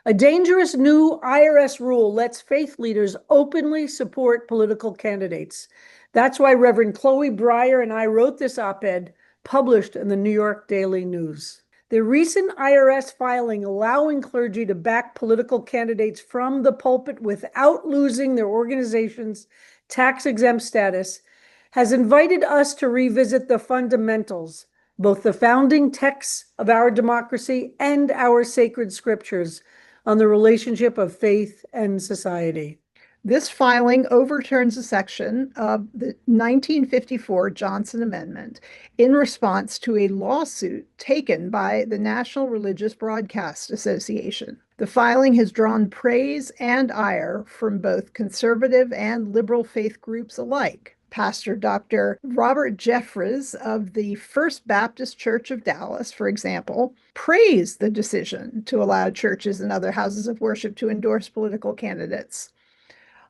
A dangerous new IRS rule lets faith leaders openly support political candidates. That's why Reverend Chloe Breyer and I wrote this op-ed published in the New York Daily News. The recent IRS filing allowing clergy to back political candidates from the pulpit without losing their organization's tax-exempt status has invited us to revisit the fundamentals, both the founding texts of our democracy and our sacred scriptures, on the relationship of faith and society. This filing overturns a section of the 1954 Johnson Amendment in response to a lawsuit taken by the National Religious Broadcast Association. The filing has drawn praise and ire from both conservative and liberal faith groups alike. Pastor Dr. Robert Jeffress of the First Baptist Church of Dallas, for example, praised the decision to allow churches and other houses of worship to endorse political candidates.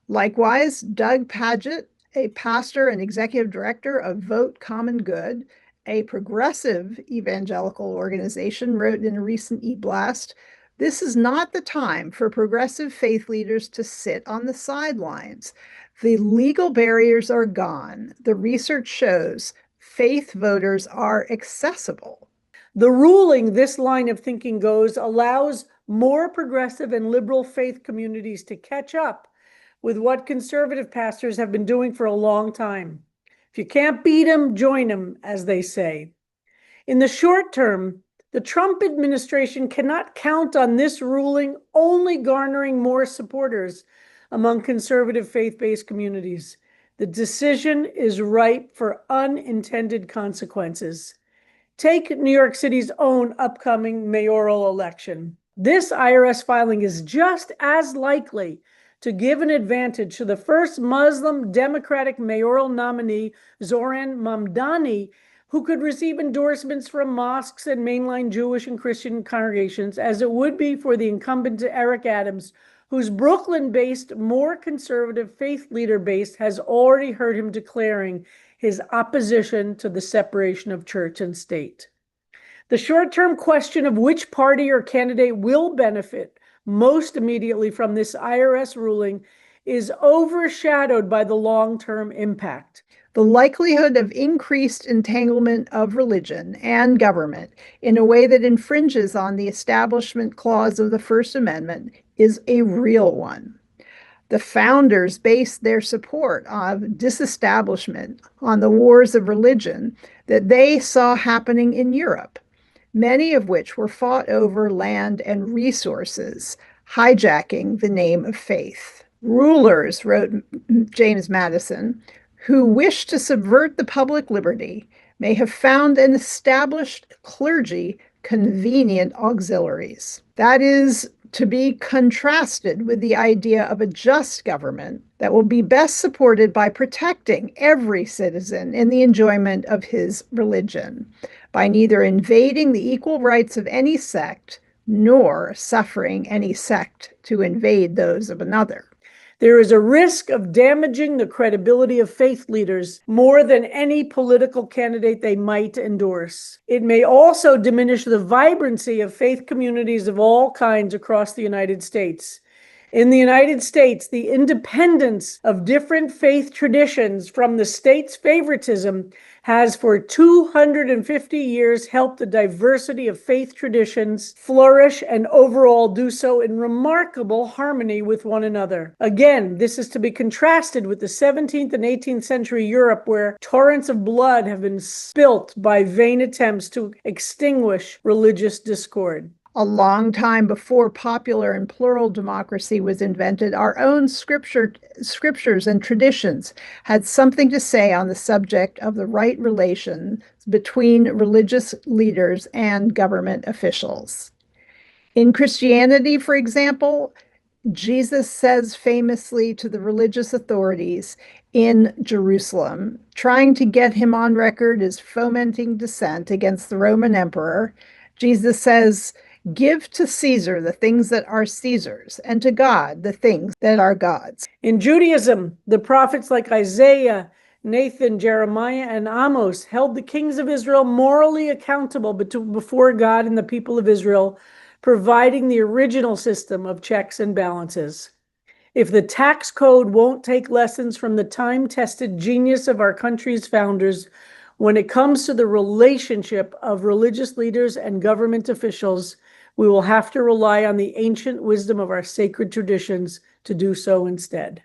Likewise, Doug Pagitt, a pastor and executive director of Vote Common Good, a progressive evangelical organization, wrote in a recent e-blast, "This is not the time for progressive faith leaders to sit on the sidelines. The legal barriers are gone. The research shows faith voters are accessible." The ruling, this line of thinking goes, allows more progressive and liberal faith communities to catch up with what conservative pastors have been doing for a long time. If you can't beat them, join them, as they say. In the short term, the Trump administration cannot count on this ruling only garnering more supporters among conservative faith-based communities. The decision is ripe for unintended consequences. Take New York City's own upcoming mayoral election. This IRS filing is just as likely to give an advantage to the first Muslim Democratic mayoral nominee, Zoran Mamdani, who could receive endorsements from mosques and mainline Jewish and Christian congregations, as it would be for the incumbent Eric Adams, whose Brooklyn-based, more conservative faith leader base has already heard him declaring his opposition to the separation of church and state. The short-term question of which party or candidate will benefit most immediately from this IRS ruling is overshadowed by the long-term impact. The likelihood of increased entanglement of religion and government in a way that infringes on the Establishment Clause of the First Amendment is a real one. The founders based their support of disestablishment on the wars of religion that they saw happening in Europe, many of which were fought over land and resources, hijacking the name of faith. Rulers, wrote James Madison, who wish to subvert the public liberty may have found an established clergy convenient auxiliaries. That is to be contrasted with the idea of a just government that will be best supported by protecting every citizen in the enjoyment of his religion, by neither invading the equal rights of any sect nor suffering any sect to invade those of another. There is a risk of damaging the credibility of faith leaders more than any political candidate they might endorse. It may also diminish the vibrancy of faith communities of all kinds across the United States. In the United States, the independence of different faith traditions from the state's favoritism has for 250 years helped the diversity of faith traditions flourish and overall do so in remarkable harmony with one another. Again, this is to be contrasted with the 17th and 18th century Europe, where torrents of blood have been spilt by vain attempts to extinguish religious discord. A long time before popular and plural democracy was invented, our own scriptures and traditions had something to say on the subject of the right relations between religious leaders and government officials. In Christianity, for example, Jesus says famously to the religious authorities in Jerusalem, trying to get him on record as fomenting dissent against the Roman emperor, Jesus says, "Give to Caesar the things that are Caesar's, and to God the things that are God's." In Judaism, the prophets like Isaiah, Nathan, Jeremiah, and Amos held the kings of Israel morally accountable before God and the people of Israel providing the original system of checks and balances. If the tax code won't take lessons from the time-tested genius of our country's founders when it comes to the relationship of religious leaders and government officials, we will have to rely on the ancient wisdom of our sacred traditions to do so instead.